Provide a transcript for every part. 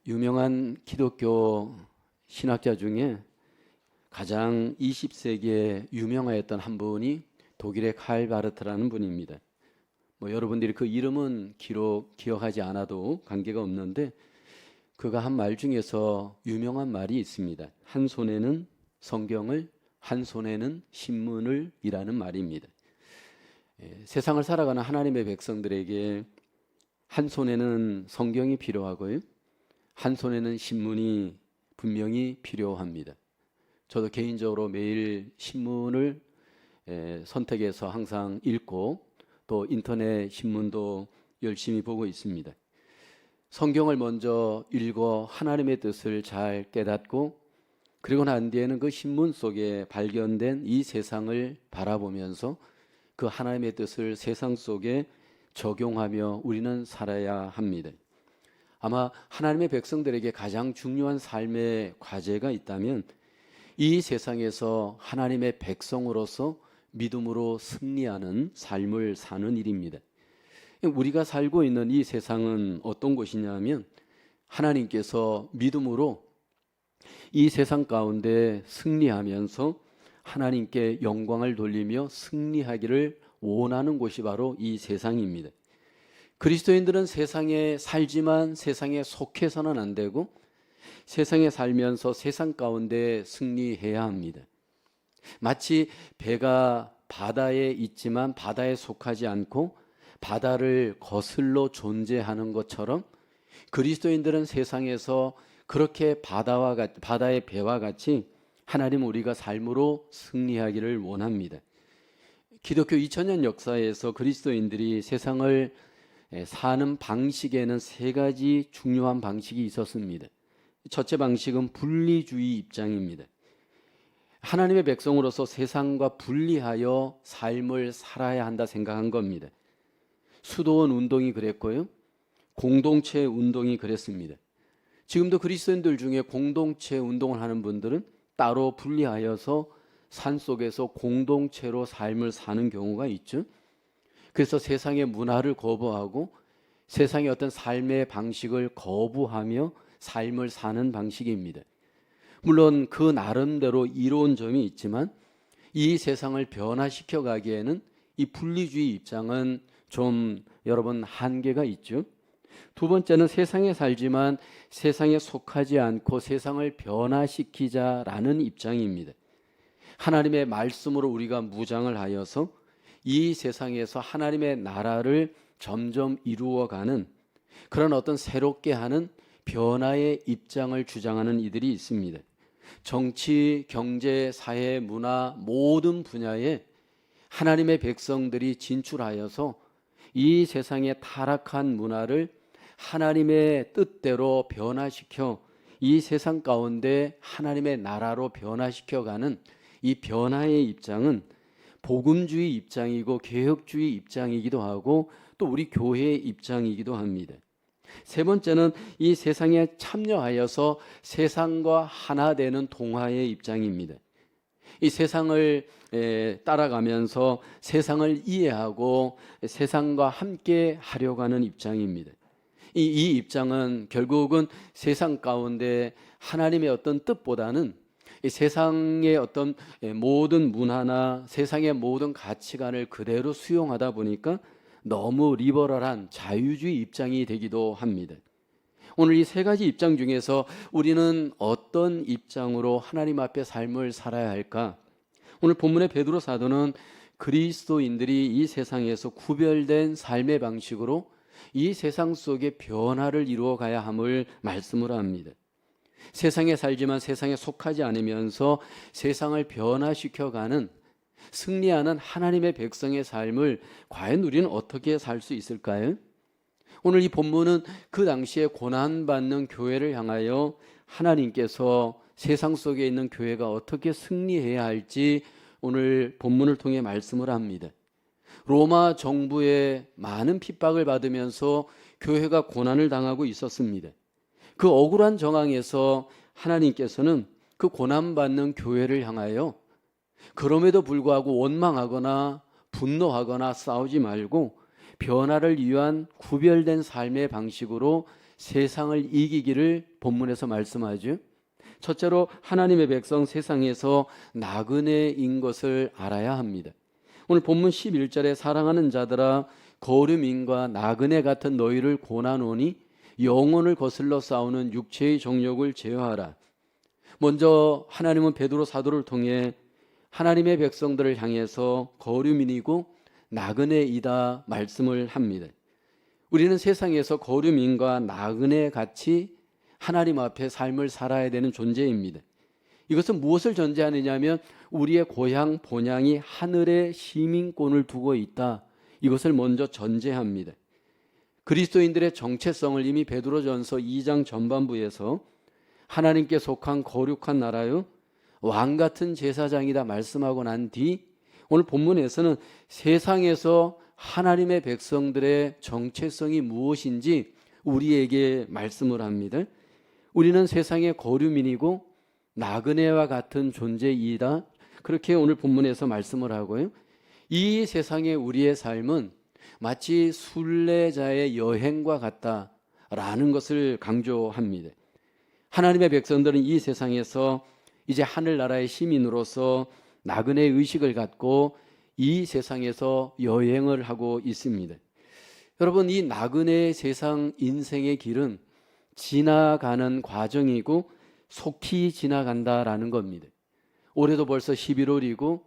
유명한 기독교 신학자 중에 가장 20세기에 유명하였던 한 분이 독일의 칼 바르트라는 분입니다. 여러분들이 그 이름은 기억하지 않아도 관계가 없는데 그가 한 말 중에서 유명한 말이 있습니다. 한 손에는 성경을, 한 손에는 신문을 이라는 말입니다. 세상을 살아가는 하나님의 백성들에게 한 손에는 성경이 필요하고요, 한 손에는 신문이 분명히 필요합니다. 저도 개인적으로 매일 신문을 선택해서 항상 읽고 또 인터넷 신문도 열심히 보고 있습니다. 성경을 먼저 읽어 하나님의 뜻을 잘 깨닫고 그리고 난 뒤에는 그 신문 속에 발견된 이 세상을 바라보면서 그 하나님의 뜻을 세상 속에 적용하며 우리는 살아야 합니다. 아마 하나님의 백성들에게 가장 중요한 삶의 과제가 있다면 이 세상에서 하나님의 백성으로서 믿음으로 승리하는 삶을 사는 일입니다. 우리가 살고 있는 이 세상은 어떤 곳이냐면 하나님께서 믿음으로 이 세상 가운데 승리하면서 하나님께 영광을 돌리며 승리하기를 원하는 곳이 바로 이 세상입니다. 그리스도인들은 세상에 살지만 세상에 속해서는 안 되고 세상에 살면서 세상 가운데 승리해야 합니다. 마치 배가 바다에 있지만 바다에 속하지 않고 바다를 거슬러 존재하는 것처럼 그리스도인들은 세상에서 그렇게 바다의 배와 같이 하나님 우리가 삶으로 승리하기를 원합니다. 기독교 2000년 역사에서 그리스도인들이 세상을 사는 방식에는 세 가지 중요한 방식이 있었습니다. 첫째 방식은 분리주의 입장입니다. 하나님의 백성으로서 세상과 분리하여 삶을 살아야 한다 생각한 겁니다. 수도원 운동이 그랬고요, 공동체 운동이 그랬습니다. 지금도 그리스도인들 중에 공동체 운동을 하는 분들은 따로 분리하여서 산속에서 공동체로 삶을 사는 경우가 있죠. 그래서 세상의 문화를 거부하고 세상의 어떤 삶의 방식을 거부하며 삶을 사는 방식입니다. 물론 그 나름대로 이로운 점이 있지만 이 세상을 변화시켜 가기에는 이 분리주의 입장은 좀 여러분 한계가 있죠. 두 번째는 세상에 살지만 세상에 속하지 않고 세상을 변화시키자라는 입장입니다. 하나님의 말씀으로 우리가 무장을 하여서 이 세상에서 하나님의 나라를 점점 이루어가는 그런 어떤 새롭게 하는 변화의 입장을 주장하는 이들이 있습니다. 정치, 경제, 사회, 문화 모든 분야에 하나님의 백성들이 진출하여서 이 세상의 타락한 문화를 하나님의 뜻대로 변화시켜 이 세상 가운데 하나님의 나라로 변화시켜가는 이 변화의 입장은 복음주의 입장이고 개혁주의 입장이기도 하고 또 우리 교회의 입장이기도 합니다. 세 번째는 이 세상에 참여하여서 세상과 하나 되는 동화의 입장입니다. 이 세상을 따라가면서 세상을 이해하고 세상과 함께 하려고 하는 입장입니다. 이 입장은 결국은 세상 가운데 하나님의 어떤 뜻보다는 이 세상의 어떤 모든 문화나 세상의 모든 가치관을 그대로 수용하다 보니까 너무 리버럴한 자유주의 입장이 되기도 합니다. 오늘 이 세 가지 입장 중에서 우리는 어떤 입장으로 하나님 앞에 삶을 살아야 할까? 오늘 본문의 베드로 사도는 그리스도인들이 이 세상에서 구별된 삶의 방식으로 이 세상 속에 변화를 이루어 가야 함을 말씀을 합니다. 세상에 살지만 세상에 속하지 않으면서 세상을 변화시켜가는 승리하는 하나님의 백성의 삶을 과연 우리는 어떻게 살 수 있을까요? 오늘 이 본문은 그 당시에 고난받는 교회를 향하여 하나님께서 세상 속에 있는 교회가 어떻게 승리해야 할지 오늘 본문을 통해 말씀을 합니다. 로마 정부의 많은 핍박을 받으면서 교회가 고난을 당하고 있었습니다. 그 억울한 정황에서 하나님께서는 그 고난받는 교회를 향하여 그럼에도 불구하고 원망하거나 분노하거나 싸우지 말고 변화를 위한 구별된 삶의 방식으로 세상을 이기기를 본문에서 말씀하죠. 첫째로 하나님의 백성 세상에서 나그네인 것을 알아야 합니다. 오늘 본문 11절에 사랑하는 자들아 거류민과 나그네 같은 너희를 고난오니 영혼을 거슬러 싸우는 육체의 정욕을 제어하라. 먼저 하나님은 베드로 사도를 통해 하나님의 백성들을 향해서 거류민이고 나그네이다 말씀을 합니다. 우리는 세상에서 거류민과 나그네 같이 하나님 앞에 삶을 살아야 되는 존재입니다. 이것은 무엇을 전제하느냐면 우리의 고향 본향이 하늘의 시민권을 두고 있다. 이것을 먼저 전제합니다. 그리스도인들의 정체성을 이미 베드로전서 2장 전반부에서 하나님께 속한 거룩한 나라요 왕 같은 제사장이다 말씀하고 난 뒤 오늘 본문에서는 세상에서 하나님의 백성들의 정체성이 무엇인지 우리에게 말씀을 합니다. 우리는 세상의 거류민이고 나그네와 같은 존재이다. 그렇게 오늘 본문에서 말씀을 하고요. 이 세상의 우리의 삶은 마치 순례자의 여행과 같다라는 것을 강조합니다. 하나님의 백성들은 이 세상에서 이제 하늘나라의 시민으로서 나그네 의식을 갖고 이 세상에서 여행을 하고 있습니다. 여러분, 이 나그네 세상 인생의 길은 지나가는 과정이고 속히 지나간다라는 겁니다. 올해도 벌써 11월이고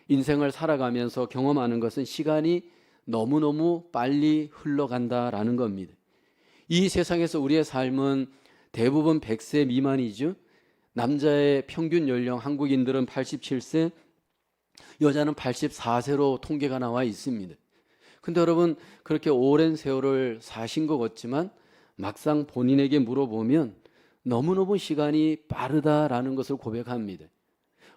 인생을 살아가면서 경험하는 것은 시간이 너무너무 빨리 흘러간다라는 겁니다. 이 세상에서 우리의 삶은 대부분 100세 미만이죠. 남자의 평균 연령 한국인들은 87세, 여자는 84세로 통계가 나와 있습니다. 근데 여러분, 그렇게 오랜 세월을 사신 것 같지만 막상 본인에게 물어보면 너무너무 시간이 빠르다라는 것을 고백합니다.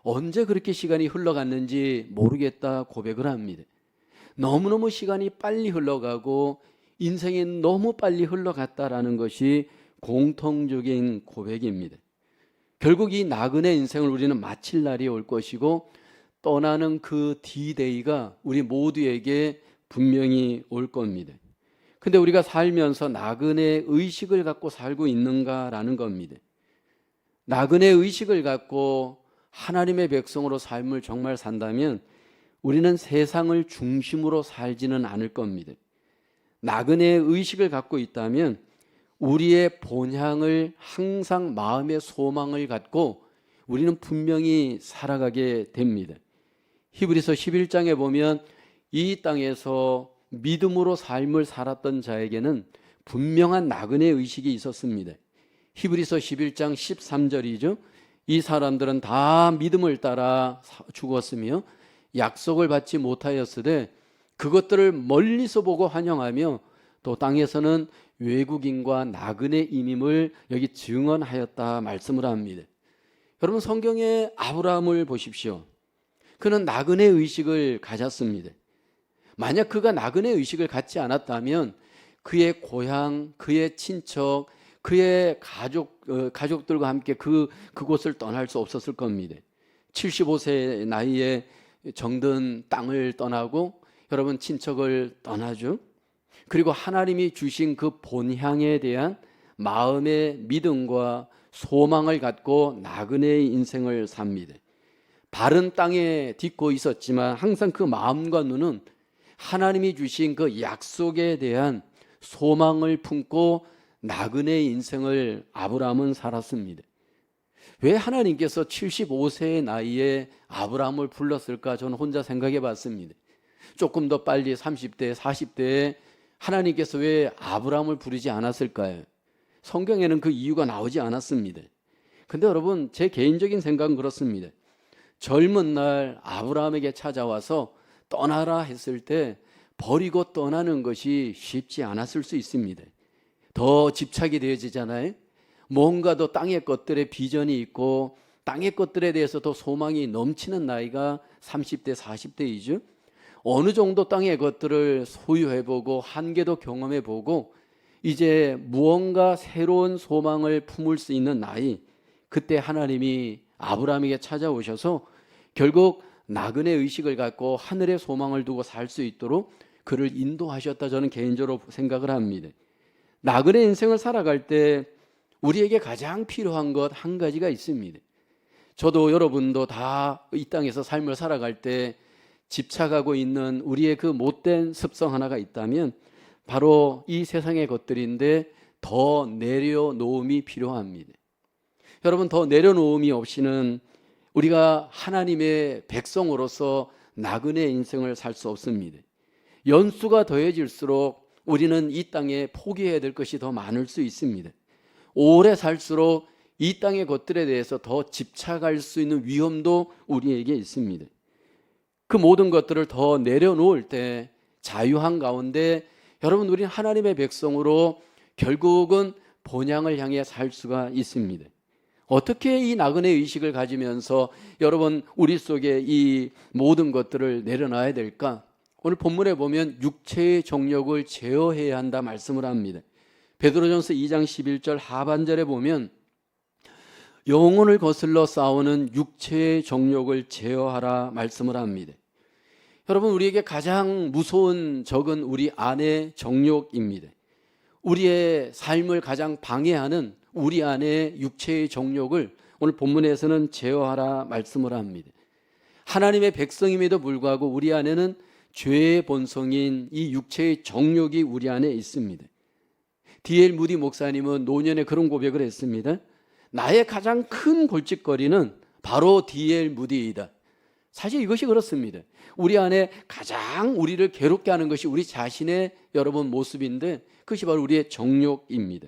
언제 그렇게 시간이 흘러갔는지 모르겠다 고백을 합니다. 너무너무 시간이 빨리 흘러가고 인생이 너무 빨리 흘러갔다라는 것이 공통적인 고백입니다. 결국 이 나그네 인생을 우리는 마칠 날이 올 것이고 떠나는 그 D-Day가 우리 모두에게 분명히 올 겁니다. 근데 우리가 살면서 나그네 의식을 갖고 살고 있는가라는 겁니다. 나그네 의식을 갖고 하나님의 백성으로 삶을 정말 산다면 우리는 세상을 중심으로 살지는 않을 겁니다. 나그네 의식을 갖고 있다면 우리의 본향을 항상 마음의 소망을 갖고 우리는 분명히 살아가게 됩니다. 히브리서 11장에 보면 이 땅에서 믿음으로 삶을 살았던 자에게는 분명한 나그네 의식이 있었습니다. 히브리서 11장 13절이죠. 이 사람들은 다 믿음을 따라 죽었으며 약속을 받지 못하였으되 그것들을 멀리서 보고 환영하며 또 땅에서는 외국인과 나그네임임을 여기 증언하였다 말씀을 합니다. 여러분, 성경의 아브라함을 보십시오. 그는 나그네 의식을 가졌습니다. 만약 그가 나그네 의식을 갖지 않았다면 그의 고향, 그의 친척, 그의 가족들과 함께 그곳을 떠날 수 없었을 겁니다. 75세 나이에 정든 땅을 떠나고 여러분 친척을 떠나죠. 그리고 하나님이 주신 그 본향에 대한 마음의 믿음과 소망을 갖고 나그네의 인생을 삽니다. 발은 땅에 딛고 있었지만 항상 그 마음과 눈은 하나님이 주신 그 약속에 대한 소망을 품고 나그네의 인생을 아브라함은 살았습니다. 왜 하나님께서 75세의 나이에 아브라함을 불렀을까 저는 혼자 생각해 봤습니다. 조금 더 빨리 30대, 40대에 하나님께서 왜 아브라함을 부르지 않았을까요? 성경에는 그 이유가 나오지 않았습니다. 근데 여러분, 제 개인적인 생각은 그렇습니다. 젊은 날 아브라함에게 찾아와서 떠나라 했을 때 버리고 떠나는 것이 쉽지 않았을 수 있습니다. 더 집착이 되어지잖아요. 뭔가 더 땅의 것들에 비전이 있고 땅의 것들에 대해서 더 소망이 넘치는 나이가 30대, 40대이죠. 어느 정도 땅의 것들을 소유해보고 한계도 경험해보고 이제 무언가 새로운 소망을 품을 수 있는 나이, 그때 하나님이 아브라함에게 찾아오셔서 결국 나그네 의식을 갖고 하늘의 소망을 두고 살 수 있도록 그를 인도하셨다 저는 개인적으로 생각을 합니다. 나그네 인생을 살아갈 때 우리에게 가장 필요한 것 한 가지가 있습니다. 저도 여러분도 다 이 땅에서 삶을 살아갈 때 집착하고 있는 우리의 그 못된 습성 하나가 있다면 바로 이 세상의 것들인데 더 내려놓음이 필요합니다. 여러분, 더 내려놓음이 없이는 우리가 하나님의 백성으로서 나그네 인생을 살 수 없습니다. 연수가 더해질수록 우리는 이 땅에 포기해야 될 것이 더 많을 수 있습니다. 오래 살수록 이 땅의 것들에 대해서 더 집착할 수 있는 위험도 우리에게 있습니다. 그 모든 것들을 더 내려놓을 때 자유한 가운데 여러분, 우리는 하나님의 백성으로 결국은 본향을 향해 살 수가 있습니다. 어떻게 이 나그네 의식을 가지면서 여러분 우리 속에 이 모든 것들을 내려놔야 될까? 오늘 본문에 보면 육체의 정욕을 제어해야 한다 말씀을 합니다. 베드로전서 2장 11절 하반절에 보면 영혼을 거슬러 싸우는 육체의 정욕을 제어하라 말씀을 합니다. 여러분, 우리에게 가장 무서운 적은 우리 안의 정욕입니다. 우리의 삶을 가장 방해하는 우리 안의 육체의 정욕을 오늘 본문에서는 제어하라 말씀을 합니다. 하나님의 백성임에도 불구하고 우리 안에는 죄의 본성인 이 육체의 정욕이 우리 안에 있습니다. D.L. 무디 목사님은 노년에 그런 고백을 했습니다. 나의 가장 큰 골칫거리는 바로 D.L. 무디이다. 사실 이것이 그렇습니다. 우리 안에 가장 우리를 괴롭게 하는 것이 우리 자신의 여러분 모습인데 그것이 바로 우리의 정욕입니다.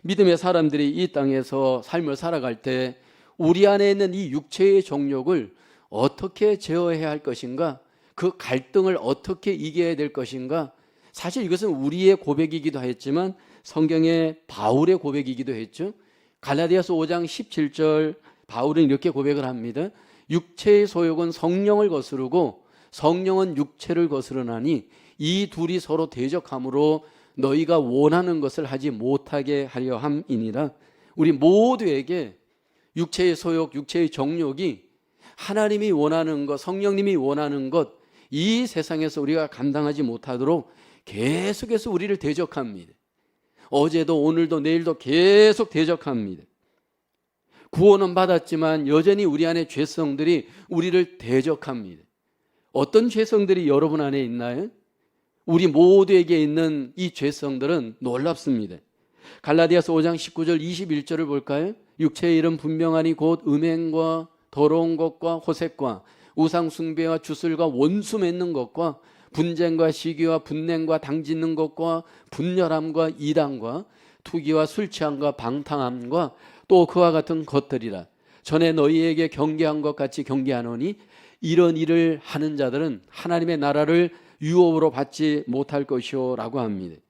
믿음의 사람들이 이 땅에서 삶을 살아갈 때 우리 안에 있는 이 육체의 정욕을 어떻게 제어해야 할 것인가, 그 갈등을 어떻게 이겨야 될 것인가, 사실 이것은 우리의 고백이기도 했지만 성경의 바울의 고백이기도 했죠. 갈라디아서 5장 17절 바울은 이렇게 고백을 합니다. 육체의 소욕은 성령을 거스르고 성령은 육체를 거스르나니 이 둘이 서로 대적함으로 너희가 원하는 것을 하지 못하게 하려 함이니라. 우리 모두에게 육체의 소욕, 육체의 정욕이 하나님이 원하는 것, 성령님이 원하는 것, 이 세상에서 우리가 감당하지 못하도록 계속해서 우리를 대적합니다. 어제도 오늘도 내일도 계속 대적합니다. 구원은 받았지만 여전히 우리 안에 죄성들이 우리를 대적합니다. 어떤 죄성들이 여러분 안에 있나요? 우리 모두에게 있는 이 죄성들은 놀랍습니다. 갈라디아서 5장 19절 21절을 볼까요? 육체의 일은 분명하니 곧 음행과 더러운 것과 호색과 우상 숭배와 주술과 원수 맺는 것과 분쟁과 시기와 분냉과 당짓는 것과 분열함과 이단과 투기와 술 취함과 방탕함과 또 그와 같은 것들이라. 전에 너희에게 경계한 것 같이 경계하노니 이런 일을 하는 자들은 하나님의 나라를 유업으로 받지 못할 것이요 라고 합니다.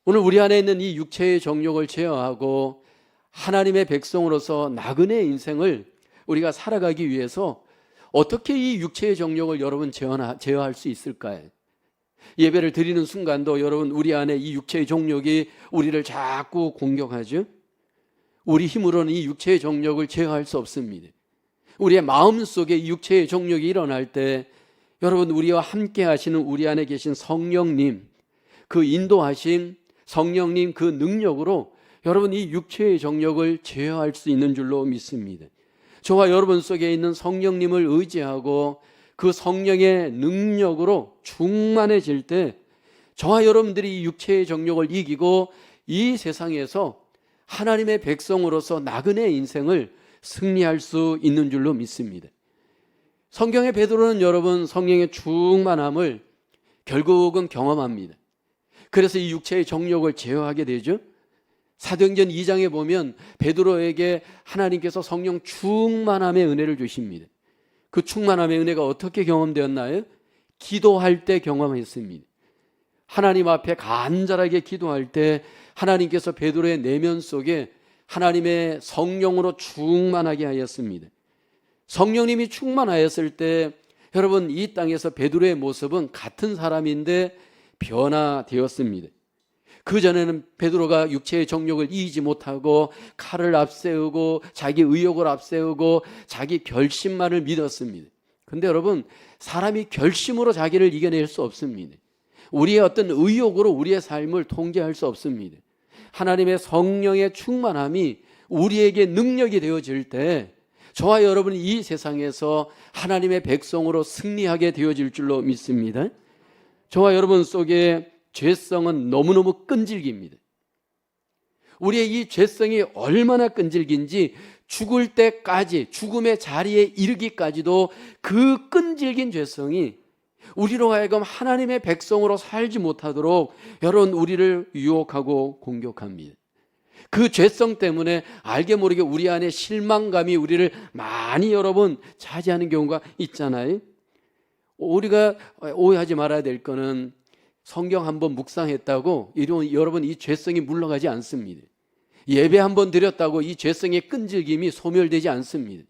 오늘 우리 안에 있는 이 육체의 정욕을 제어하고 하나님의 백성으로서 나그네 인생을 우리가 살아가기 위해서 어떻게 이 육체의 정욕을 여러분 제어할 수 있을까요? 예배를 드리는 순간도 여러분 우리 안에 이 육체의 정욕이 우리를 자꾸 공격하죠. 우리 힘으로는 이 육체의 정욕을 제어할 수 없습니다. 우리의 마음속에 이 육체의 정욕이 일어날 때 여러분 우리와 함께 하시는 우리 안에 계신 성령님, 그 인도하심, 성령님 그 능력으로 여러분 이 육체의 정욕을 제어할 수 있는 줄로 믿습니다. 저와 여러분 속에 있는 성령님을 의지하고 그 성령의 능력으로 충만해질 때 저와 여러분들이 이 육체의 정욕을 이기고 이 세상에서 하나님의 백성으로서 나그네 인생을 승리할 수 있는 줄로 믿습니다. 성경의 베드로는 여러분 성령의 충만함을 결국은 경험합니다. 그래서 이 육체의 정욕을 제어하게 되죠. 사도행전 2장에 보면 베드로에게 하나님께서 성령 충만함의 은혜를 주십니다. 그 충만함의 은혜가 어떻게 경험되었나요? 기도할 때 경험했습니다. 하나님 앞에 간절하게 기도할 때 하나님께서 베드로의 내면 속에 하나님의 성령으로 충만하게 하였습니다. 성령님이 충만하였을 때 여러분 이 땅에서 베드로의 모습은 같은 사람인데 변화되었습니다. 그전에는 베드로가 육체의 정욕을 이기지 못하고 칼을 앞세우고 자기 의욕을 앞세우고 자기 결심만을 믿었습니다. 그런데 여러분 사람이 결심으로 자기를 이겨낼 수 없습니다. 우리의 어떤 의욕으로 우리의 삶을 통제할 수 없습니다. 하나님의 성령의 충만함이 우리에게 능력이 되어질 때 저와 여러분이 이 세상에서 하나님의 백성으로 승리하게 되어질 줄로 믿습니다. 저와 여러분 속에 죄성은 너무너무 끈질깁니다. 우리의 이 죄성이 얼마나 끈질긴지 죽을 때까지, 죽음의 자리에 이르기까지도 그 끈질긴 죄성이 우리로 하여금 하나님의 백성으로 살지 못하도록 여러분 우리를 유혹하고 공격합니다. 그 죄성 때문에 알게 모르게 우리 안에 실망감이 우리를 많이 여러분 차지하는 경우가 있잖아요. 우리가 오해하지 말아야 될 거는 성경 한번 묵상했다고 여러분 이 죄성이 물러가지 않습니다. 예배 한번 드렸다고 이 죄성의 끈질김이 소멸되지 않습니다.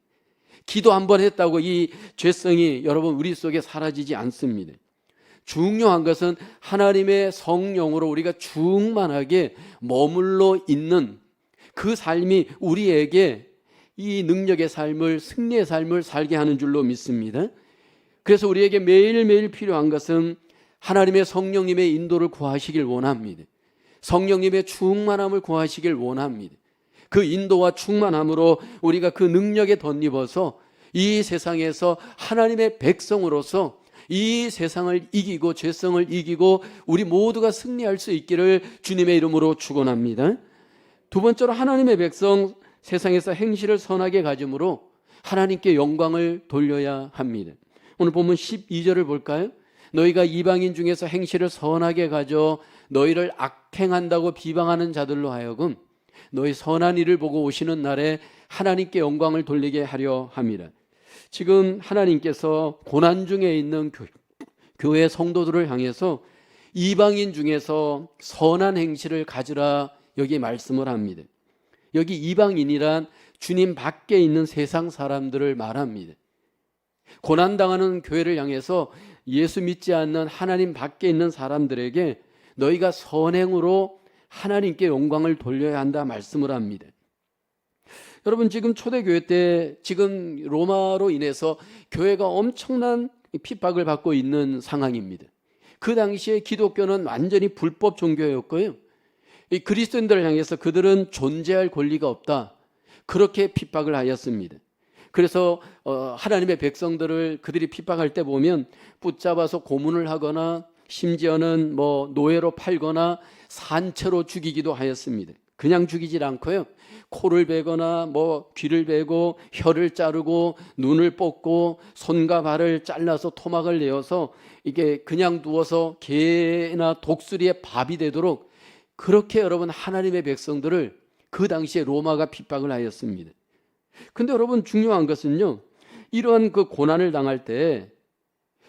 기도 한번 했다고 이 죄성이 여러분 우리 속에 사라지지 않습니다. 중요한 것은 하나님의 성령으로 우리가 충만하게 머물러 있는 그 삶이 우리에게 이 능력의 삶을, 승리의 삶을 살게 하는 줄로 믿습니다. 그래서 우리에게 매일매일 필요한 것은 하나님의 성령님의 인도를 구하시길 원합니다. 성령님의 충만함을 구하시길 원합니다. 그 인도와 충만함으로 우리가 그 능력에 덧입어서 이 세상에서 하나님의 백성으로서 이 세상을 이기고 죄성을 이기고 우리 모두가 승리할 수 있기를 주님의 이름으로 축원합니다. 두 번째로 하나님의 백성 세상에서 행실을 선하게 가짐으로 하나님께 영광을 돌려야 합니다. 오늘 본문 12절을 볼까요? 너희가 이방인 중에서 행실을 선하게 가져 너희를 악행한다고 비방하는 자들로 하여금 너희 선한 일을 보고 오시는 날에 하나님께 영광을 돌리게 하려 함이라. 지금 하나님께서 고난 중에 있는 교회 성도들을 향해서 이방인 중에서 선한 행실을 가지라 여기 말씀을 합니다. 여기 이방인이란 주님 밖에 있는 세상 사람들을 말합니다. 고난당하는 교회를 향해서 예수 믿지 않는 하나님 밖에 있는 사람들에게 너희가 선행으로 하나님께 영광을 돌려야 한다 말씀을 합니다. 여러분 지금 초대교회 때 지금 로마로 인해서 교회가 엄청난 핍박을 받고 있는 상황입니다. 그 당시에 기독교는 완전히 불법 종교였고요. 이 그리스도인들을 향해서 그들은 존재할 권리가 없다. 그렇게 핍박을 하였습니다. 그래서 하나님의 백성들을 그들이 핍박할 때 보면 붙잡아서 고문을 하거나 심지어는 노예로 팔거나 산채로 죽이기도 하였습니다. 그냥 죽이질 않고요. 코를 베거나 귀를 베고 혀를 자르고 눈을 뽑고 손과 발을 잘라서 토막을 내어서 이게 그냥 두어서 개나 독수리의 밥이 되도록 그렇게 여러분 하나님의 백성들을 그 당시에 로마가 핍박을 하였습니다. 근데 여러분 중요한 것은요, 이러한 그 고난을 당할 때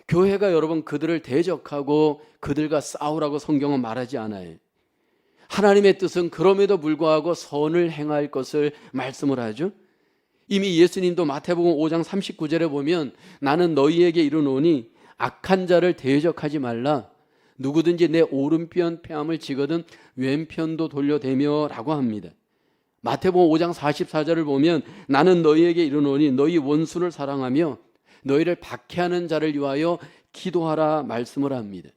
교회가 여러분 그들을 대적하고 그들과 싸우라고 성경은 말하지 않아요. 하나님의 뜻은 그럼에도 불구하고 선을 행할 것을 말씀을 하죠. 이미 예수님도 마태복음 5장 39절에 보면 나는 너희에게 이르노니 악한 자를 대적하지 말라. 누구든지 내 오른편 폐암을 지거든 왼편도 돌려대며 라고 합니다. 마태복음 5장 44절을 보면 나는 너희에게 이르노니 너희 원수를 사랑하며 너희를 박해하는 자를 위하여 기도하라 말씀을 합니다.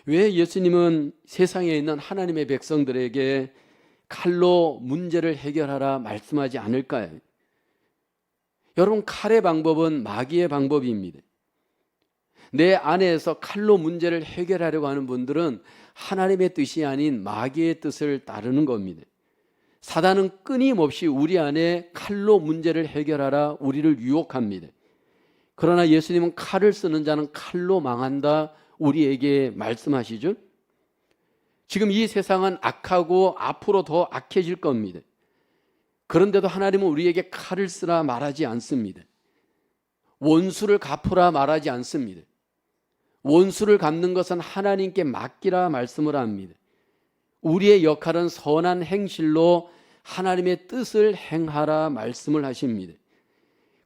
왜 예수님은 세상에 있는 하나님의 백성들에게 칼로 문제를 해결하라 말씀하지 않을까요? 여러분 칼의 방법은 마귀의 방법입니다. 내 안에서 칼로 문제를 해결하려고 하는 분들은 하나님의 뜻이 아닌 마귀의 뜻을 따르는 겁니다. 사단은 끊임없이 우리 안에 칼로 문제를 해결하라 우리를 유혹합니다. 그러나 예수님은 칼을 쓰는 자는 칼로 망한다 우리에게 말씀하시죠. 지금 이 세상은 악하고 앞으로 더 악해질 겁니다. 그런데도 하나님은 우리에게 칼을 쓰라 말하지 않습니다. 원수를 갚으라 말하지 않습니다. 원수를 갚는 것은 하나님께 맡기라 말씀을 합니다. 우리의 역할은 선한 행실로 하나님의 뜻을 행하라 말씀을 하십니다.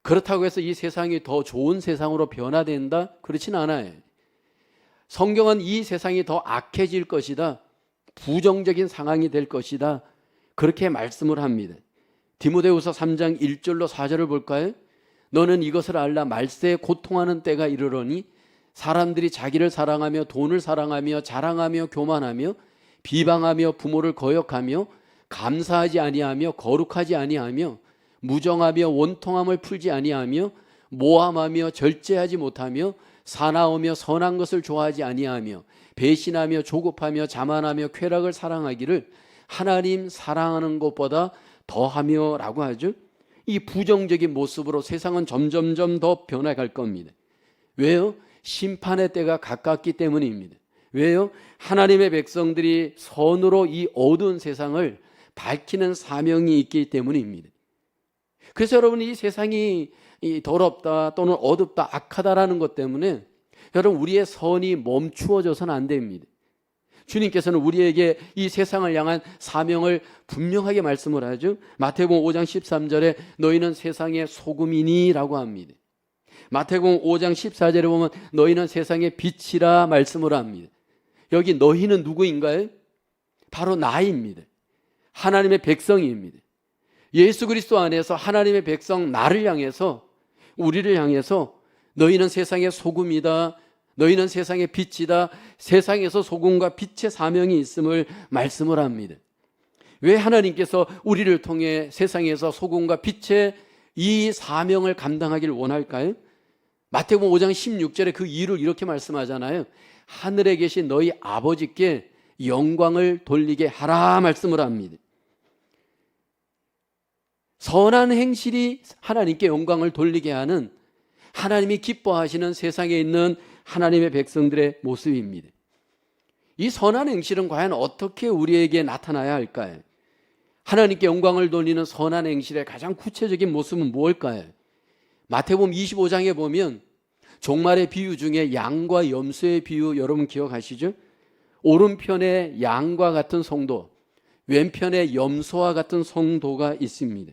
그렇다고 해서 이 세상이 더 좋은 세상으로 변화된다? 그렇진 않아요. 성경은 이 세상이 더 악해질 것이다, 부정적인 상황이 될 것이다, 그렇게 말씀을 합니다. 디모데후서 3장 1절로 4절을 볼까요? 너는 이것을 알라 말세에 고통하는 때가 이르러니 사람들이 자기를 사랑하며 돈을 사랑하며 자랑하며 교만하며 비방하며 부모를 거역하며 감사하지 아니하며 거룩하지 아니하며 무정하며 원통함을 풀지 아니하며 모함하며 절제하지 못하며 사나우며 선한 것을 좋아하지 아니하며 배신하며 조급하며 자만하며 쾌락을 사랑하기를 하나님 사랑하는 것보다 더하며 라고 하죠. 이 부정적인 모습으로 세상은 점점점 더 변해갈 겁니다. 왜요? 심판의 때가 가깝기 때문입니다. 왜요? 하나님의 백성들이 선으로 이 어두운 세상을 밝히는 사명이 있기 때문입니다. 그래서 여러분, 이 세상이 더럽다 또는 어둡다 악하다라는 것 때문에 여러분, 우리의 선이 멈추어져서는 안 됩니다. 주님께서는 우리에게 이 세상을 향한 사명을 분명하게 말씀을 하죠. 마태복음 5장 13절에 너희는 세상의 소금이니 라고 합니다. 마태복음 5장 14절에 보면 너희는 세상의 빛이라 말씀을 합니다. 여기 너희는 누구인가요? 바로 나입니다. 하나님의 백성입니다. 예수 그리스도 안에서 하나님의 백성 나를 향해서, 우리를 향해서 너희는 세상의 소금이다, 너희는 세상의 빛이다, 세상에서 소금과 빛의 사명이 있음을 말씀을 합니다. 왜 하나님께서 우리를 통해 세상에서 소금과 빛의 이 사명을 감당하기를 원할까요? 마태복음 5장 16절에 그 이유를 이렇게 말씀하잖아요. 하늘에 계신 너희 아버지께 영광을 돌리게 하라 말씀을 합니다. 선한 행실이 하나님께 영광을 돌리게 하는, 하나님이 기뻐하시는 세상에 있는 하나님의 백성들의 모습입니다. 이 선한 행실은 과연 어떻게 우리에게 나타나야 할까요? 하나님께 영광을 돌리는 선한 행실의 가장 구체적인 모습은 무엇일까요? 마태복음 25장에 보면 종말의 비유 중에 양과 염소의 비유 여러분 기억하시죠? 오른편에 양과 같은 성도, 왼편에 염소와 같은 성도가 있습니다.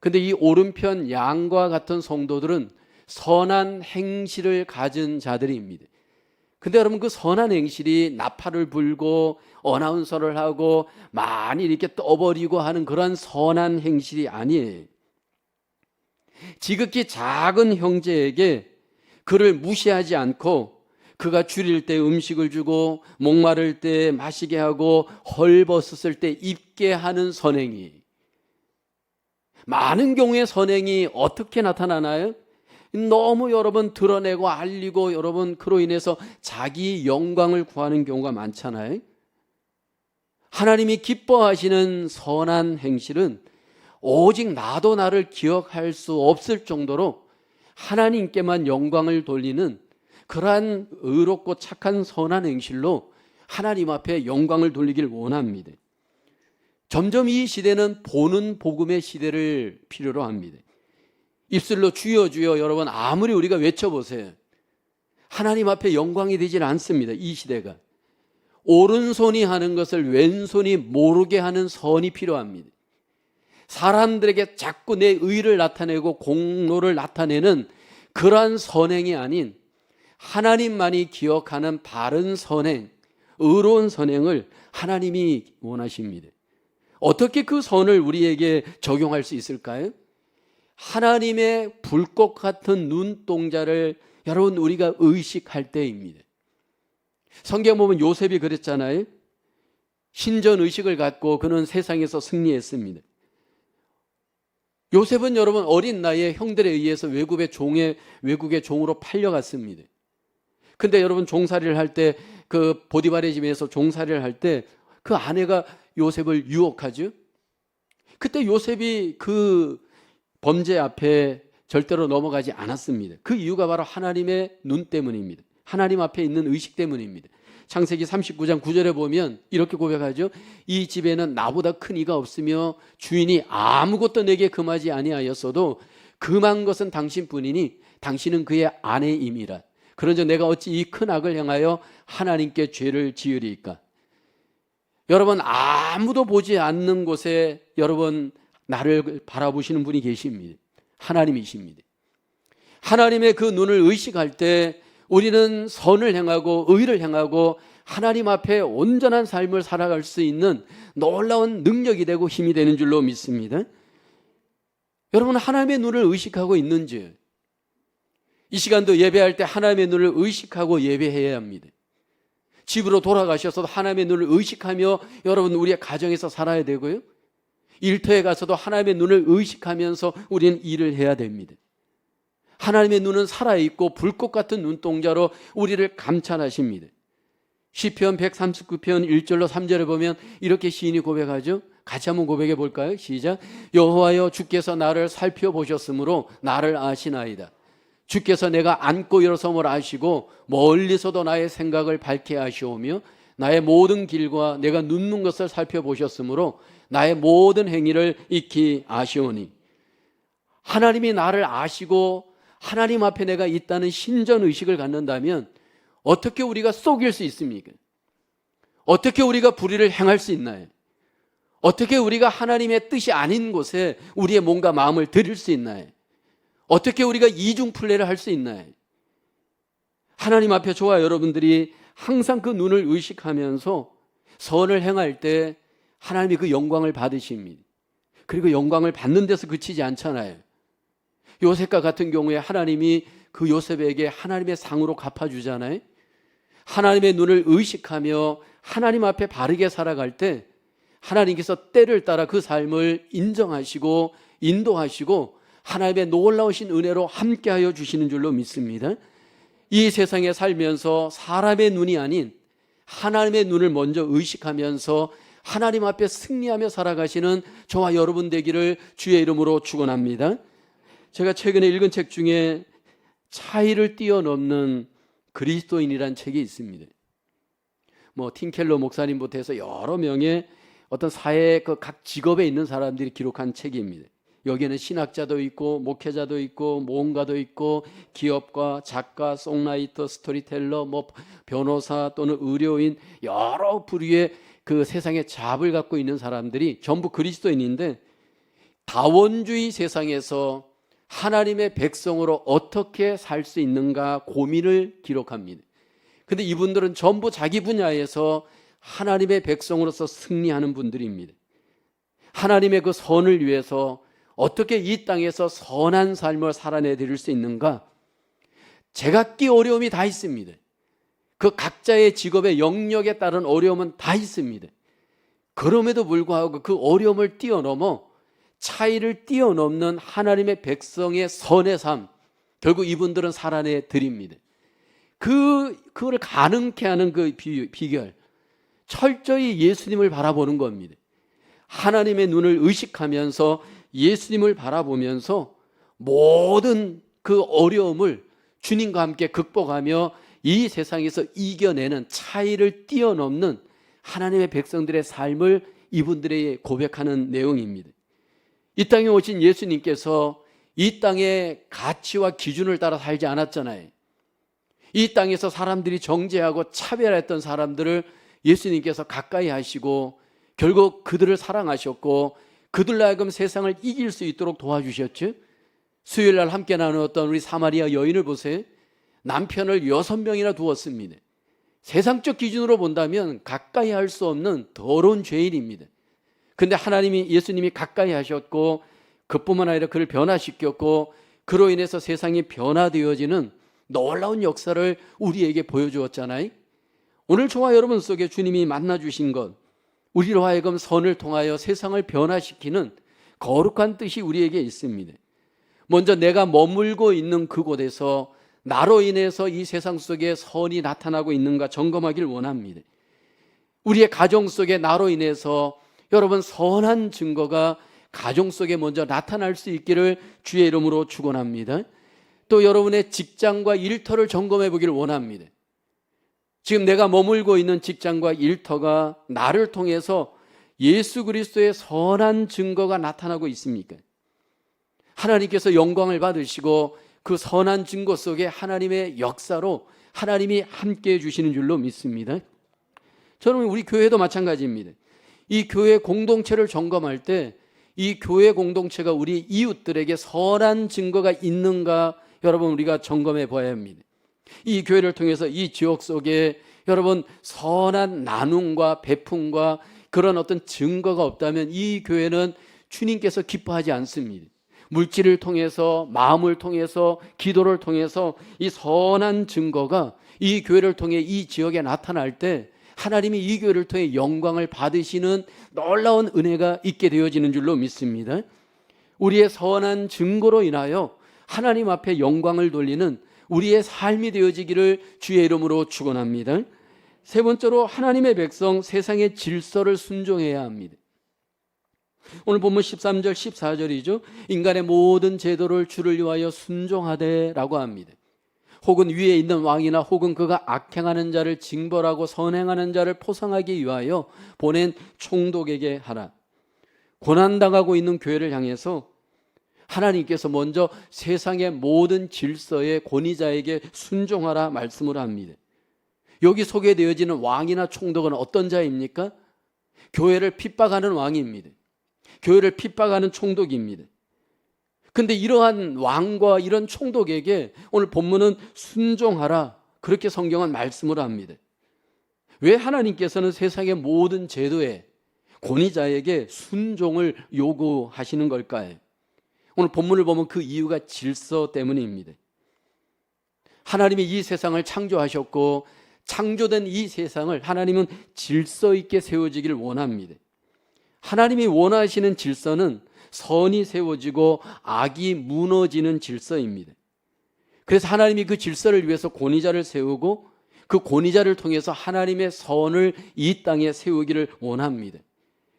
근데 이 오른편 양과 같은 성도들은 선한 행실을 가진 자들입니다. 근데 여러분, 그 선한 행실이 나팔을 불고 어나운서를 하고 많이 이렇게 떠버리고 하는 그런 선한 행실이 아니에요. 지극히 작은 형제에게 그를 무시하지 않고 그가 줄일 때 음식을 주고 목마를 때 마시게 하고 헐벗었을 때 입게 하는 선행이, 많은 경우에 선행이 어떻게 나타나나요? 너무 여러분 드러내고 알리고 여러분 그로 인해서 자기 영광을 구하는 경우가 많잖아요. 하나님이 기뻐하시는 선한 행실은 오직 나도 나를 기억할 수 없을 정도로 하나님께만 영광을 돌리는 그러한 의롭고 착한 선한 행실로 하나님 앞에 영광을 돌리길 원합니다. 점점 이 시대는 보는 복음의 시대를 필요로 합니다. 입술로 주여 주여 여러분 아무리 우리가 외쳐보세요, 하나님 앞에 영광이 되질 않습니다. 이 시대가 오른손이 하는 것을 왼손이 모르게 하는 선이 필요합니다. 사람들에게 자꾸 내 의를 나타내고 공로를 나타내는 그러한 선행이 아닌 하나님만이 기억하는 바른 선행, 의로운 선행을 하나님이 원하십니다. 어떻게 그 선을 우리에게 적용할 수 있을까요? 하나님의 불꽃 같은 눈동자를 여러분 우리가 의식할 때입니다. 성경 보면 요셉이 그랬잖아요. 신전 의식을 갖고 그는 세상에서 승리했습니다. 요셉은 여러분 어린 나이에 형들에 의해서 외국의 종으로 팔려갔습니다. 근데 여러분 종살이를 할 때, 그 보디발의 집에서 종살이를 할 때 그 아내가 요셉을 유혹하죠. 그때 요셉이 그 범죄 앞에 절대로 넘어가지 않았습니다. 그 이유가 바로 하나님의 눈 때문입니다. 하나님 앞에 있는 의식 때문입니다. 창세기 39장 9절에 보면 이렇게 고백하죠. 이 집에는 나보다 큰 이가 없으며 주인이 아무것도 내게 금하지 아니하였어도 금한 것은 당신뿐이니 당신은 그의 아내임이라. 그런즉 내가 어찌 이 큰 악을 향하여 하나님께 죄를 지으리이까. 여러분, 아무도 보지 않는 곳에 여러분 나를 바라보시는 분이 계십니다. 하나님이십니다. 하나님의 그 눈을 의식할 때 우리는 선을 행하고 의를 행하고 하나님 앞에 온전한 삶을 살아갈 수 있는 놀라운 능력이 되고 힘이 되는 줄로 믿습니다. 여러분, 하나님의 눈을 의식하고 있는지, 이 시간도 예배할 때 하나님의 눈을 의식하고 예배해야 합니다. 집으로 돌아가셔서도 하나님의 눈을 의식하며 여러분 우리의 가정에서 살아야 되고요. 일터에 가서도 하나님의 눈을 의식하면서 우리는 일을 해야 됩니다. 하나님의 눈은 살아있고 불꽃 같은 눈동자로 우리를 감찰하십니다. 시편 139편 1절로 3절에 보면 이렇게 시인이 고백하죠. 같이 한번 고백해 볼까요? 시작. 여호와여 주께서 나를 살펴보셨으므로 나를 아시나이다. 주께서 내가 앉고 일어섬을 아시고 멀리서도 나의 생각을 밝게 하시오며 나의 모든 길과 내가 눕는 것을 살펴보셨으므로 나의 모든 행위를 익히 아시오니. 하나님이 나를 아시고 하나님 앞에 내가 있다는 신전의식을 갖는다면 어떻게 우리가 속일 수 있습니까? 어떻게 우리가 불의를 행할 수 있나요? 어떻게 우리가 하나님의 뜻이 아닌 곳에 우리의 몸과 마음을 들일 수 있나요? 어떻게 우리가 이중플레이를 할 수 있나요? 하나님 앞에 저와 여러분들이 항상 그 눈을 의식하면서 선을 행할 때 하나님이 그 영광을 받으십니다. 그리고 영광을 받는 데서 그치지 않잖아요. 요셉과 같은 경우에 하나님이 그 요셉에게 하나님의 상으로 갚아주잖아요. 하나님의 눈을 의식하며 하나님 앞에 바르게 살아갈 때 하나님께서 때를 따라 그 삶을 인정하시고 인도하시고 하나님의 놀라우신 은혜로 함께하여 주시는 줄로 믿습니다. 이 세상에 살면서 사람의 눈이 아닌 하나님의 눈을 먼저 의식하면서 하나님 앞에 승리하며 살아가시는 저와 여러분 되기를 주의 이름으로 축원합니다. 제가 최근에 읽은 책 중에 차이를 뛰어넘는 그리스도인이라는 책이 있습니다. 팀켈러 목사님부터 해서 여러 명의 어떤 사회 그 각 직업에 있는 사람들이 기록한 책입니다. 여기에는 신학자도 있고 목회자도 있고 모험가도 있고 기업가, 작가, 송라이터, 스토리텔러, 변호사 또는 의료인 여러 부류의 그 세상의 잡을 갖고 있는 사람들이 전부 그리스도인인데 다원주의 세상에서 하나님의 백성으로 어떻게 살 수 있는가 고민을 기록합니다. 근데 이분들은 전부 자기 분야에서 하나님의 백성으로서 승리하는 분들입니다. 하나님의 그 선을 위해서 어떻게 이 땅에서 선한 삶을 살아내 드릴 수 있는가? 제각기 어려움이 다 있습니다. 그 각자의 직업의 영역에 따른 어려움은 다 있습니다. 그럼에도 불구하고 그 어려움을 뛰어넘어 차이를 뛰어넘는 하나님의 백성의 선의 삶, 결국 이분들은 살아내 드립니다. 그걸 가능케 하는 그 비결, 철저히 예수님을 바라보는 겁니다. 하나님의 눈을 의식하면서 예수님을 바라보면서 모든 그 어려움을 주님과 함께 극복하며 이 세상에서 이겨내는 차이를 뛰어넘는 하나님의 백성들의 삶을 이분들에게 고백하는 내용입니다. 이 땅에 오신 예수님께서 이 땅의 가치와 기준을 따라 살지 않았잖아요. 이 땅에서 사람들이 정죄하고 차별했던 사람들을 예수님께서 가까이 하시고 결국 그들을 사랑하셨고 그들로 하여금 세상을 이길 수 있도록 도와주셨죠. 수요일 날 함께 나누었던 우리 사마리아 여인을 보세요. 남편을 6명이나 두었습니다. 세상적 기준으로 본다면 가까이 할 수 없는 더러운 죄인입니다. 근데 예수님이 가까이 하셨고 그뿐만 아니라 그를 변화시켰고 그로 인해서 세상이 변화되어지는 놀라운 역사를 우리에게 보여주었잖아요. 오늘 저와 여러분 속에 주님이 만나주신 것, 우리로 하여금 선을 통하여 세상을 변화시키는 거룩한 뜻이 우리에게 있습니다. 먼저 내가 머물고 있는 그곳에서 나로 인해서 이 세상 속에 선이 나타나고 있는가 점검하길 원합니다. 우리의 가정 속에 나로 인해서 여러분 선한 증거가 가정 속에 먼저 나타날 수 있기를 주의 이름으로 축원합니다. 또 여러분의 직장과 일터를 점검해 보기를 원합니다. 지금 내가 머물고 있는 직장과 일터가 나를 통해서 예수 그리스도의 선한 증거가 나타나고 있습니까? 하나님께서 영광을 받으시고 그 선한 증거 속에 하나님의 역사로 하나님이 함께해 주시는 줄로 믿습니다. 저는 우리 교회도 마찬가지입니다. 이 교회 공동체를 점검할 때 이 교회 공동체가 우리 이웃들에게 선한 증거가 있는가 여러분 우리가 점검해 봐야 합니다. 이 교회를 통해서 이 지역 속에 여러분 선한 나눔과 배품과 그런 어떤 증거가 없다면 이 교회는 주님께서 기뻐하지 않습니다. 물질을 통해서, 마음을 통해서, 기도를 통해서 이 선한 증거가 이 교회를 통해 이 지역에 나타날 때 하나님이 이 교회를 통해 영광을 받으시는 놀라운 은혜가 있게 되어지는 줄로 믿습니다. 우리의 선한 증거로 인하여 하나님 앞에 영광을 돌리는 우리의 삶이 되어지기를 주의 이름으로 축원합니다. 세 번째로 하나님의 백성 세상의 질서를 순종해야 합니다. 오늘 본문 13절 14절이죠. 인간의 모든 제도를 주를 위하여 순종하되 라고 합니다. 혹은 위에 있는 왕이나 혹은 그가 악행하는 자를 징벌하고 선행하는 자를 포상하기 위하여 보낸 총독에게 하라. 고난당하고 있는 교회를 향해서 하나님께서 먼저 세상의 모든 질서의 권위자에게 순종하라 말씀을 합니다. 여기 소개되어지는 왕이나 총독은 어떤 자입니까? 교회를 핍박하는 왕입니다. 교회를 핍박하는 총독입니다. 근데 이러한 왕과 이런 총독에게 오늘 본문은 순종하라, 그렇게 성경은 말씀을 합니다. 왜 하나님께서는 세상의 모든 제도에 권위자에게 순종을 요구하시는 걸까요? 오늘 본문을 보면 그 이유가 질서 때문입니다. 하나님이 이 세상을 창조하셨고 창조된 이 세상을 하나님은 질서 있게 세워지기를 원합니다. 하나님이 원하시는 질서는 선이 세워지고 악이 무너지는 질서입니다. 그래서 하나님이 그 질서를 위해서 권위자를 세우고 그 권위자를 통해서 하나님의 선을 이 땅에 세우기를 원합니다.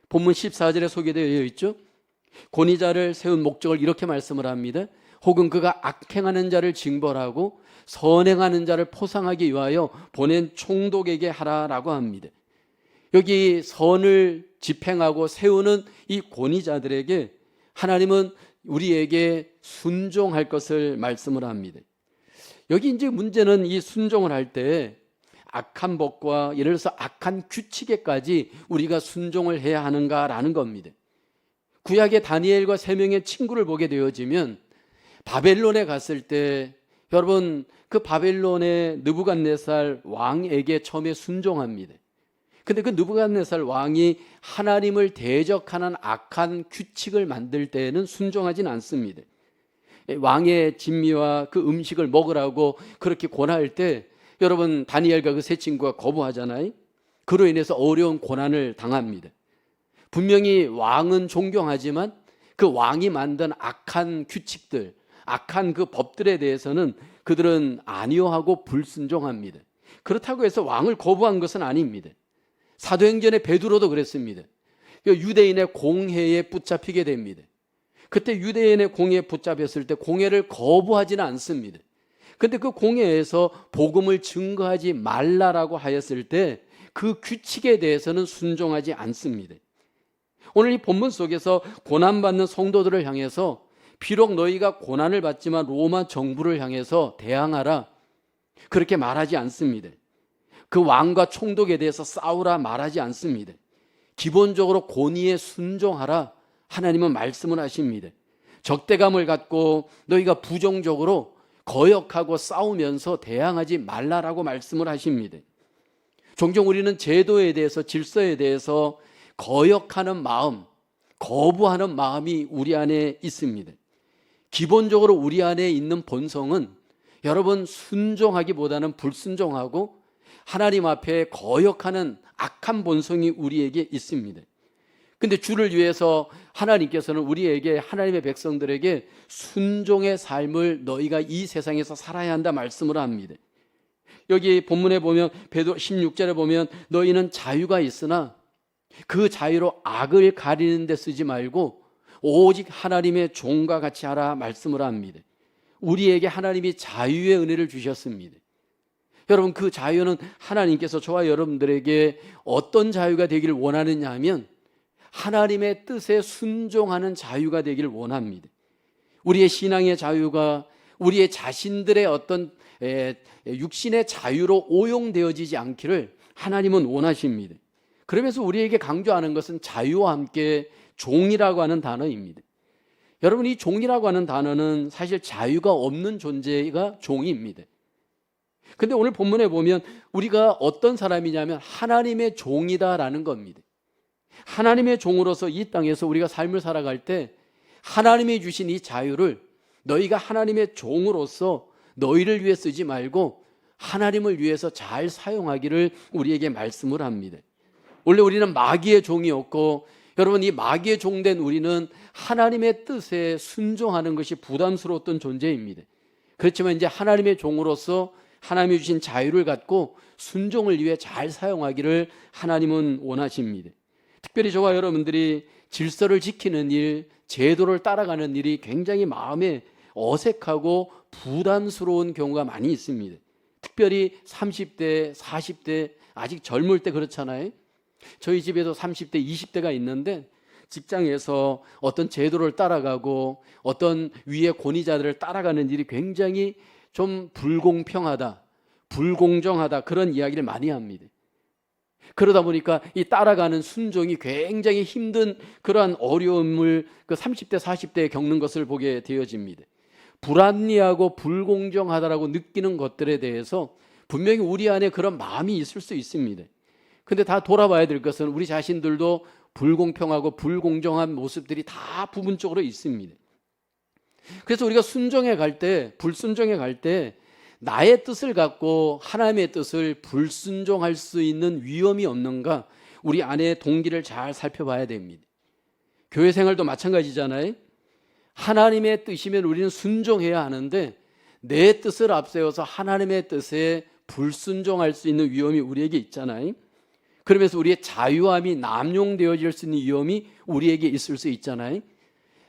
본문 14절에 소개되어 있죠. 권위자를 세운 목적을 이렇게 말씀을 합니다. 혹은 그가 악행하는 자를 징벌하고 선행하는 자를 포상하기 위하여 보낸 총독에게 하라라고 합니다. 여기 선을 집행하고 세우는 이 권위자들에게 하나님은 우리에게 순종할 것을 말씀을 합니다. 여기 이제 문제는 이 순종을 할 때 악한 법과 예를 들어서 악한 규칙에까지 우리가 순종을 해야 하는가라는 겁니다. 구약의 다니엘과 세 명의 친구를 보게 되어지면 바벨론에 갔을 때 여러분 그 바벨론의 느부갓네살 왕에게 처음에 순종합니다. 근데 그 느부갓네살 왕이 하나님을 대적하는 악한 규칙을 만들 때에는 순종하진 않습니다. 왕의 진미와 그 음식을 먹으라고 그렇게 권할 때 여러분 다니엘과 그 세 친구가 거부하잖아요. 그로 인해서 어려운 고난을 당합니다. 분명히 왕은 존경하지만 그 왕이 만든 악한 규칙들, 악한 그 법들에 대해서는 그들은 아니오하고 불순종합니다. 그렇다고 해서 왕을 거부한 것은 아닙니다. 사도행전의 베드로도 그랬습니다. 유대인의 공회에 붙잡히게 됩니다. 그때 유대인의 공회에 붙잡혔을 때 공회를 거부하지는 않습니다. 그런데 그 공회에서 복음을 증거하지 말라라고 하였을 때 그 규칙에 대해서는 순종하지 않습니다. 오늘 이 본문 속에서 고난받는 성도들을 향해서 비록 너희가 고난을 받지만 로마 정부를 향해서 대항하라, 그렇게 말하지 않습니다. 그 왕과 총독에 대해서 싸우라 말하지 않습니다. 기본적으로 권위에 순종하라 하나님은 말씀을 하십니다. 적대감을 갖고 너희가 부정적으로 거역하고 싸우면서 대항하지 말라라고 말씀을 하십니다. 종종 우리는 제도에 대해서 질서에 대해서 거역하는 마음, 거부하는 마음이 우리 안에 있습니다. 기본적으로 우리 안에 있는 본성은 여러분 순종하기보다는 불순종하고 하나님 앞에 거역하는 악한 본성이 우리에게 있습니다. 근데 주를 위해서 하나님께서는 우리에게, 하나님의 백성들에게 순종의 삶을 너희가 이 세상에서 살아야 한다 말씀을 합니다. 여기 본문에 보면 16절에 보면 너희는 자유가 있으나 그 자유로 악을 가리는 데 쓰지 말고 오직 하나님의 종과 같이 하라 말씀을 합니다. 우리에게 하나님이 자유의 은혜를 주셨습니다. 여러분 그 자유는 하나님께서 저와 여러분들에게 어떤 자유가 되기를 원하느냐 하면 하나님의 뜻에 순종하는 자유가 되기를 원합니다. 우리의 신앙의 자유가 우리의 자신들의 어떤 육신의 자유로 오용되어지지 않기를 하나님은 원하십니다. 그러면서 우리에게 강조하는 것은 자유와 함께 종이라고 하는 단어입니다. 여러분 이 종이라고 하는 단어는 사실 자유가 없는 존재가 종입니다. 근데 오늘 본문에 보면 우리가 어떤 사람이냐면 하나님의 종이다라는 겁니다. 하나님의 종으로서 이 땅에서 우리가 삶을 살아갈 때 하나님이 주신 이 자유를 너희가 하나님의 종으로서 너희를 위해 쓰지 말고 하나님을 위해서 잘 사용하기를 우리에게 말씀을 합니다. 원래 우리는 마귀의 종이었고, 여러분, 이 마귀의 종된 우리는 하나님의 뜻에 순종하는 것이 부담스러웠던 존재입니다. 그렇지만 이제 하나님의 종으로서 하나님이 주신 자유를 갖고 순종을 위해 잘 사용하기를 하나님은 원하십니다. 특별히 저와 여러분들이 질서를 지키는 일, 제도를 따라가는 일이 굉장히 마음에 어색하고 부담스러운 경우가 많이 있습니다. 특별히 30대, 40대, 아직 젊을 때 그렇잖아요. 저희 집에도 30대, 20대가 있는데 직장에서 어떤 제도를 따라가고 어떤 위의 권위자들을 따라가는 일이 굉장히 좀 불공평하다, 불공정하다, 그런 이야기를 많이 합니다. 그러다 보니까 이 따라가는 순종이 굉장히 힘든 그러한 어려움을 그 30대, 40대에 겪는 것을 보게 되어집니다. 불합리하고 불공정하다라고 느끼는 것들에 대해서 분명히 우리 안에 그런 마음이 있을 수 있습니다. 근데 다 돌아봐야 될 것은 우리 자신들도 불공평하고 불공정한 모습들이 다 부분적으로 있습니다. 그래서 우리가 순종해 갈 때, 불순종해 갈 때 나의 뜻을 갖고 하나님의 뜻을 불순종할 수 있는 위험이 없는가, 우리 안의 동기를 잘 살펴봐야 됩니다. 교회 생활도 마찬가지잖아요. 하나님의 뜻이면 우리는 순종해야 하는데 내 뜻을 앞세워서 하나님의 뜻에 불순종할 수 있는 위험이 우리에게 있잖아요. 그러면서 우리의 자유함이 남용되어질 수 있는 위험이 우리에게 있을 수 있잖아요.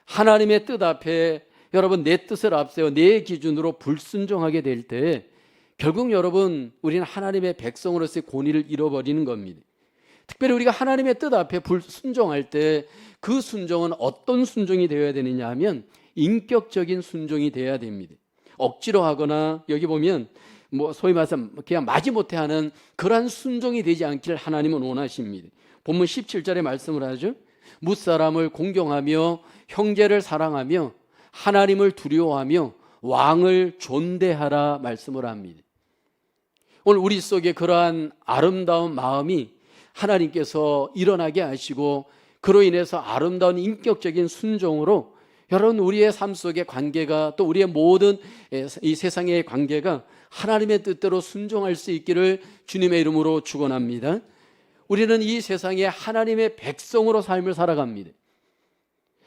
하나님의 뜻 앞에 여러분 내 뜻을 앞세워 내 기준으로 불순종하게 될 때 결국 여러분 우리는 하나님의 백성으로서의 권위를 잃어버리는 겁니다. 특별히 우리가 하나님의 뜻 앞에 불순종할 때 그 순종은 어떤 순종이 되어야 되느냐 하면 인격적인 순종이 되어야 됩니다. 억지로 하거나 여기 보면 소위 말해서 그냥 마지못해 하는 그러한 순종이 되지 않기를 하나님은 원하십니다. 본문 17절에 말씀을 하죠. 뭇사람을 공경하며 형제를 사랑하며 하나님을 두려워하며 왕을 존대하라 말씀을 합니다. 오늘 우리 속에 그러한 아름다운 마음이 하나님께서 일어나게 하시고 그로 인해서 아름다운 인격적인 순종으로 여러분 우리의 삶 속의 관계가 또 우리의 모든 이 세상의 관계가 하나님의 뜻대로 순종할 수 있기를 주님의 이름으로 축원합니다. 우리는 이 세상에 하나님의 백성으로 삶을 살아갑니다.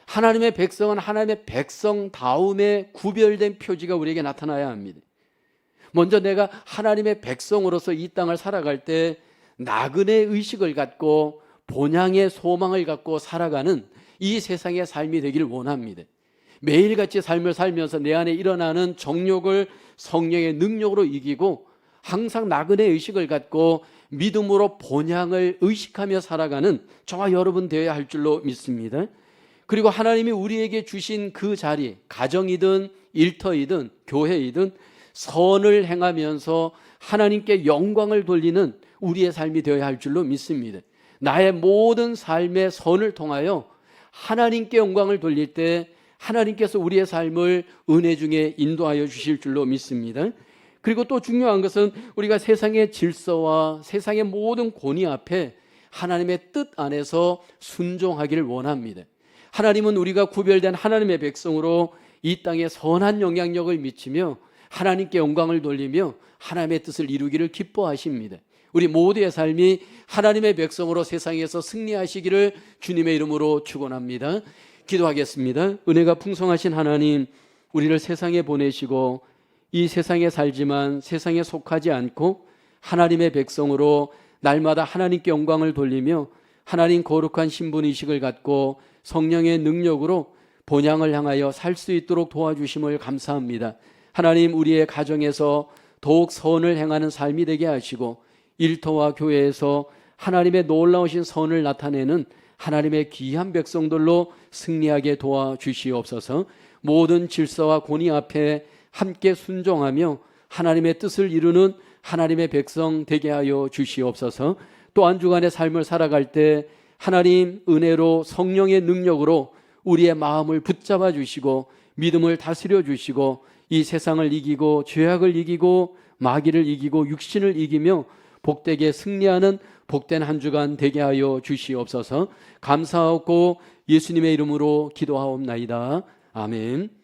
하나님의 백성은 하나님의 백성다움에 구별된 표지가 우리에게 나타나야 합니다. 먼저 내가 하나님의 백성으로서 이 땅을 살아갈 때 나그네 의식을 갖고 본향의 소망을 갖고 살아가는 이 세상의 삶이 되기를 원합니다. 매일같이 삶을 살면서 내 안에 일어나는 정욕을 성령의 능력으로 이기고 항상 나그네 의식을 갖고 믿음으로 본향을 의식하며 살아가는 저와 여러분 되어야 할 줄로 믿습니다. 그리고 하나님이 우리에게 주신 그 자리, 가정이든 일터이든 교회이든 선을 행하면서 하나님께 영광을 돌리는 우리의 삶이 되어야 할 줄로 믿습니다. 나의 모든 삶의 선을 통하여 하나님께 영광을 돌릴 때 하나님께서 우리의 삶을 은혜 중에 인도하여 주실 줄로 믿습니다. 그리고 또 중요한 것은 우리가 세상의 질서와 세상의 모든 권위 앞에 하나님의 뜻 안에서 순종하기를 원합니다. 하나님은 우리가 구별된 하나님의 백성으로 이 땅에 선한 영향력을 미치며 하나님께 영광을 돌리며 하나님의 뜻을 이루기를 기뻐하십니다. 우리 모두의 삶이 하나님의 백성으로 세상에서 승리하시기를 주님의 이름으로 축원합니다. 기도하겠습니다. 은혜가 풍성하신 하나님, 우리를 세상에 보내시고 이 세상에 살지만 세상에 속하지 않고 하나님의 백성으로 날마다 하나님께 영광을 돌리며 하나님 거룩한 신분의식을 갖고 성령의 능력으로 본향을 향하여 살 수 있도록 도와주심을 감사합니다. 하나님, 우리의 가정에서 더욱 선을 행하는 삶이 되게 하시고 일터와 교회에서 하나님의 놀라우신 선을 나타내는 하나님의 귀한 백성들로 승리하게 도와주시옵소서. 모든 질서와 권위 앞에 함께 순종하며 하나님의 뜻을 이루는 하나님의 백성 되게 하여 주시옵소서. 또 한 주간의 삶을 살아갈 때 하나님 은혜로 성령의 능력으로 우리의 마음을 붙잡아 주시고 믿음을 다스려 주시고 이 세상을 이기고 죄악을 이기고 마귀를 이기고 육신을 이기며 복되게 승리하는 복된 한 주간 되게 하여 주시옵소서. 감사하고 예수님의 이름으로 기도하옵나이다. 아멘.